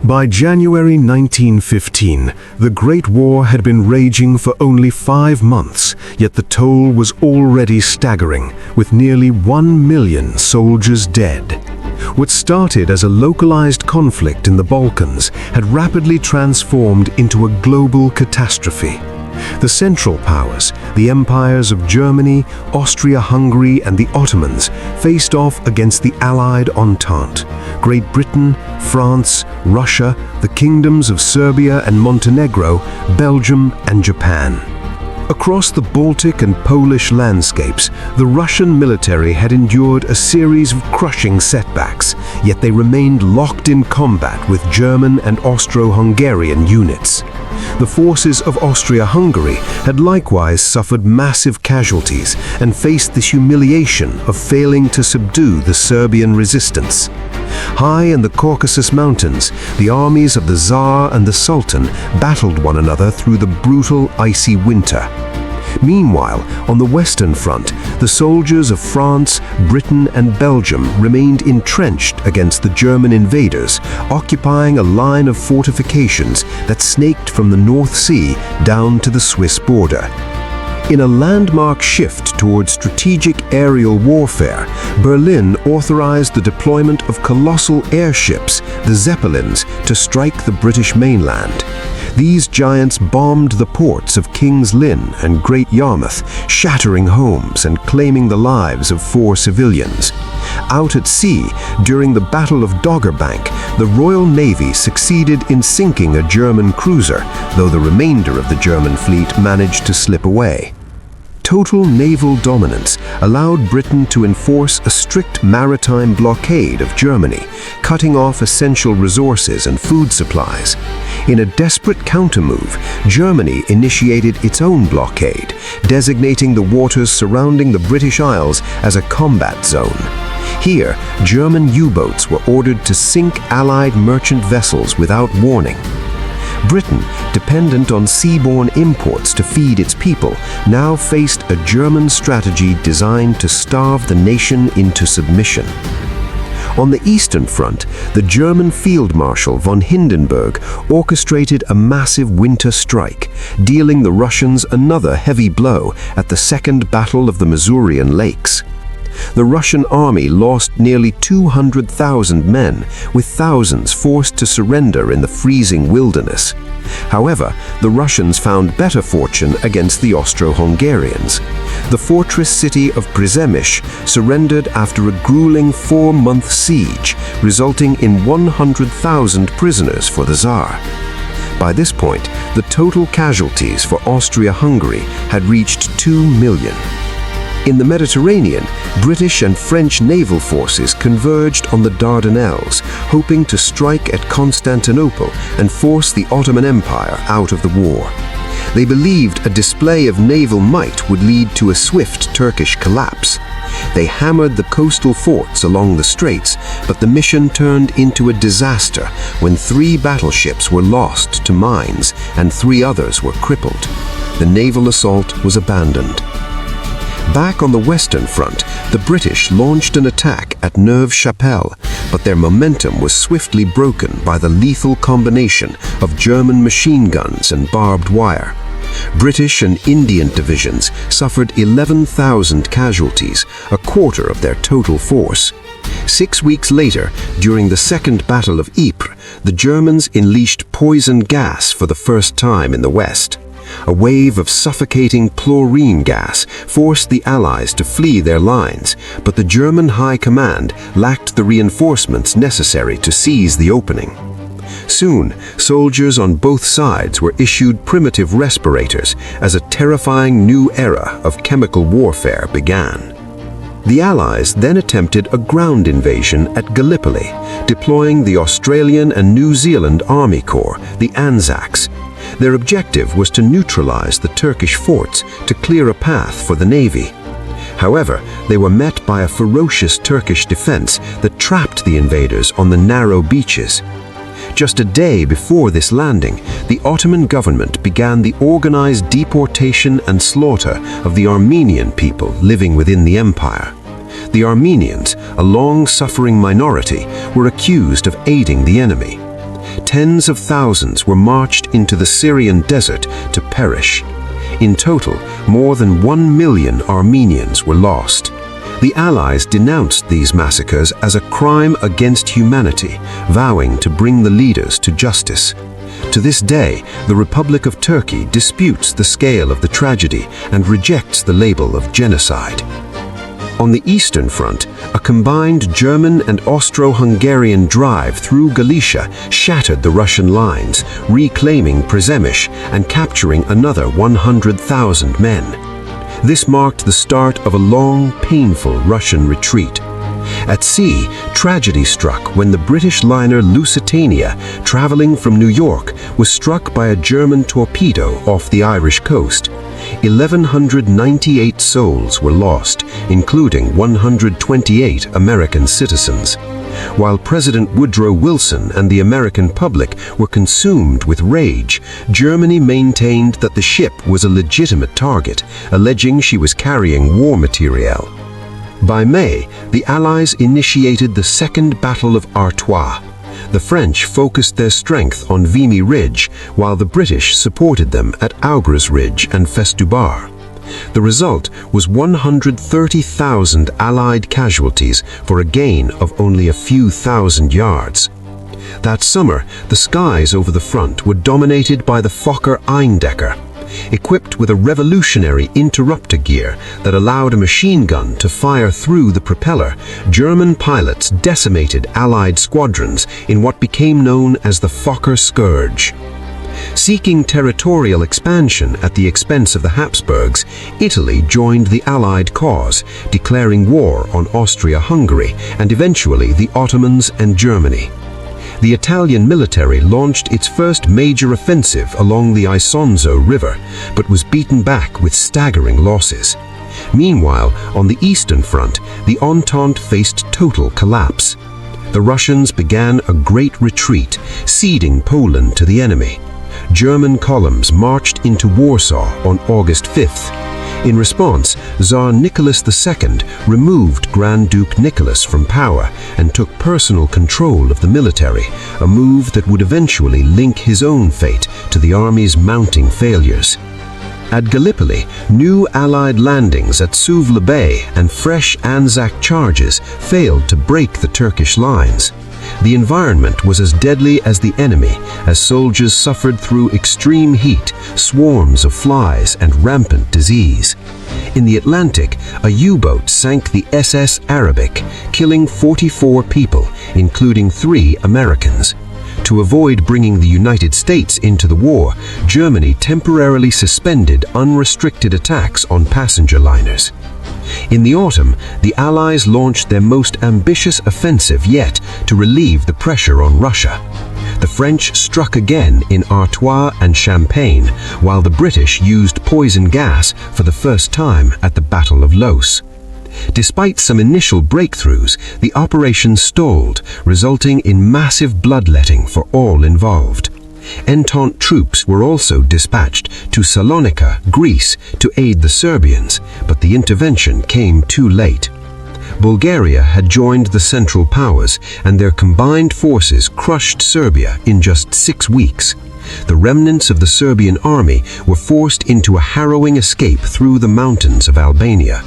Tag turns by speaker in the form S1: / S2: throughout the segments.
S1: By January 1915, the Great War had been raging for only 5 months, yet the toll was already staggering, with nearly 1 million soldiers dead. What started as a localized conflict in the Balkans had rapidly transformed into a global catastrophe. The Central Powers, the empires of Germany, Austria-Hungary and the Ottomans, faced off against the Allied Entente, Great Britain, France, Russia, the kingdoms of Serbia and Montenegro, Belgium and Japan. Across the Baltic and Polish landscapes, the Russian military had endured a series of crushing setbacks, yet they remained locked in combat with German and Austro-Hungarian units. The forces of Austria-Hungary had likewise suffered massive casualties and faced the humiliation of failing to subdue the Serbian resistance. High in the Caucasus Mountains, the armies of the Tsar and the Sultan battled one another through the brutal, icy winter. Meanwhile, on the Western Front, the soldiers of France, Britain and Belgium remained entrenched against the German invaders, occupying a line of fortifications that snaked from the North Sea down to the Swiss border. In a landmark shift towards strategic aerial warfare, Berlin authorized the deployment of colossal airships, the Zeppelins, to strike the British mainland. These giants bombed the ports of King's Lynn and Great Yarmouth, shattering homes and claiming the lives of 4 civilians. Out at sea, during the Battle of Doggerbank, the Royal Navy succeeded in sinking a German cruiser, though the remainder of the German fleet managed to slip away. Total naval dominance allowed Britain to enforce a strict maritime blockade of Germany, cutting off essential resources and food supplies. In a desperate countermove, Germany initiated its own blockade, designating the waters surrounding the British Isles as a combat zone. Here, German U-boats were ordered to sink Allied merchant vessels without warning. Britain, dependent on seaborne imports to feed its people, now faced a German strategy designed to starve the nation into submission. On the Eastern Front, the German Field Marshal von Hindenburg orchestrated a massive winter strike, dealing the Russians another heavy blow at the Second Battle of the Masurian Lakes. The Russian army lost nearly 200,000 men, with thousands forced to surrender in the freezing wilderness. However, the Russians found better fortune against the Austro-Hungarians. The fortress city of Przemyśl surrendered after a grueling 4-month siege, resulting in 100,000 prisoners for the Tsar. By this point, the total casualties for Austria-Hungary had reached 2 million. In the Mediterranean, British and French naval forces converged on the Dardanelles, hoping to strike at Constantinople and force the Ottoman Empire out of the war. They believed a display of naval might would lead to a swift Turkish collapse. They hammered the coastal forts along the straits, but the mission turned into a disaster when 3 battleships were lost to mines and 3 others were crippled. The naval assault was abandoned. Back on the Western Front, the British launched an attack at Neuve-Chapelle, but their momentum was swiftly broken by the lethal combination of German machine guns and barbed wire. British and Indian divisions suffered 11,000 casualties, a quarter of their total force. 6 weeks later, during the Second Battle of Ypres, the Germans unleashed poison gas for the first time in the West. A wave of suffocating chlorine gas forced the Allies to flee their lines, but the German High Command lacked the reinforcements necessary to seize the opening. Soon, soldiers on both sides were issued primitive respirators as a terrifying new era of chemical warfare began. The Allies then attempted a ground invasion at Gallipoli, deploying the Australian and New Zealand Army Corps, the Anzacs. Their objective was to neutralize the Turkish forts to clear a path for the Navy. However, they were met by a ferocious Turkish defense that trapped the invaders on the narrow beaches. Just a day before this landing, the Ottoman government began the organized deportation and slaughter of the Armenian people living within the empire. The Armenians, a long-suffering minority, were accused of aiding the enemy.
S2: tens of thousands were marched into the Syrian desert to perish. In total, more than 1 million Armenians were lost. The Allies denounced these massacres as a crime against humanity, vowing to bring the leaders to justice. To this day, the Republic of Turkey disputes the scale of the tragedy and rejects the label of genocide. On the Eastern Front, a combined German and Austro-Hungarian drive through Galicia shattered the Russian lines, reclaiming Przemyśl and capturing another 100,000 men. This marked the start of a long, painful Russian retreat. At sea, tragedy struck when the British liner Lusitania, traveling from New York, was struck by a German torpedo off the Irish coast. 1,198 souls were lost, including 128 American citizens. While President Woodrow Wilson and the American public were consumed with rage, Germany maintained that the ship was a legitimate target, alleging she was carrying war material. By May, the Allies initiated the Second Battle of Artois. The French focused their strength on Vimy Ridge, while the British supported them at Augres Ridge and Festubert. The result was 130,000 Allied casualties for a gain of only a few thousand yards. That summer, the skies over the front were dominated by the Fokker Eindecker, equipped with a revolutionary interrupter gear that allowed a machine gun to fire through the propeller. German pilots decimated Allied squadrons in what became known as the Fokker Scourge. Seeking territorial expansion at the expense of the Habsburgs, Italy joined the Allied cause, declaring war on Austria-Hungary and eventually the Ottomans and Germany. The Italian military launched its first major offensive along the Isonzo River, but was beaten back with staggering losses. Meanwhile, on the Eastern Front, the Entente faced total collapse. The Russians began a great retreat, ceding Poland to the enemy. German columns marched into Warsaw on August 5th. In response, Tsar Nicholas II removed Grand Duke Nicholas from power and took personal control of the military, a move that would eventually link his own fate to the army's mounting failures. At Gallipoli, new Allied landings at Suvla Bay and fresh Anzac charges failed to break the Turkish lines. The environment was as deadly as the enemy, as soldiers suffered through extreme heat, swarms of flies, and rampant disease. In the Atlantic, a U-boat sank the SS Arabic, killing 44 people, including 3 Americans. To avoid bringing the United States into the war, Germany temporarily suspended unrestricted attacks on passenger liners. In the autumn, the Allies launched their most ambitious offensive yet to relieve the pressure on Russia. The French struck again in Artois and Champagne, while the British used poison gas for the first time at the Battle of Loos. Despite some initial breakthroughs, the operation stalled, resulting in massive bloodletting for all involved. Entente troops were also dispatched to Salonika, Greece, to aid the Serbians, but the intervention came too late. Bulgaria had joined the Central Powers, and their combined forces crushed Serbia in just 6 weeks. The remnants of the Serbian army were forced into a harrowing escape through the mountains of Albania.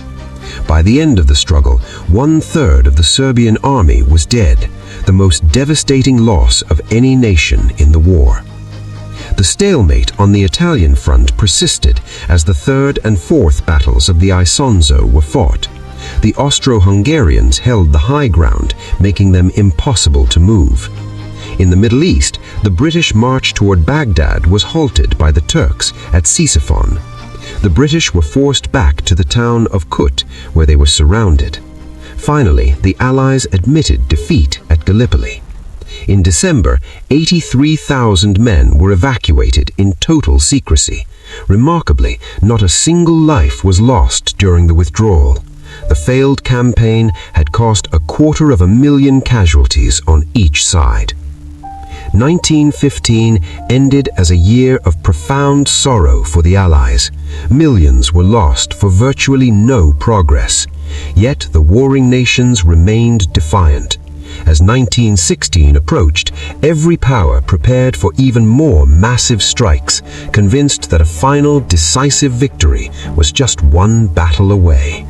S2: By the end of the struggle, 1/3 of the Serbian army was dead, the most devastating loss of any nation in the war. The stalemate on the Italian front persisted as the third and fourth battles of the Isonzo were fought. The Austro-Hungarians held the high ground, making them impossible to move. In the Middle East, the British march toward Baghdad was halted by the Turks at Ctesiphon. The British were forced back to the town of Kut, where they were surrounded. Finally, the Allies admitted defeat at Gallipoli. In December, 83,000 men were evacuated in total secrecy. Remarkably, not a single life was lost during the withdrawal. The failed campaign had cost 250,000 casualties on each side. 1915 ended as a year of profound sorrow for the Allies. Millions were lost for virtually no progress. Yet the warring nations remained defiant. As 1916 approached, every power prepared for even more massive strikes, convinced that a final, decisive victory was just one battle away.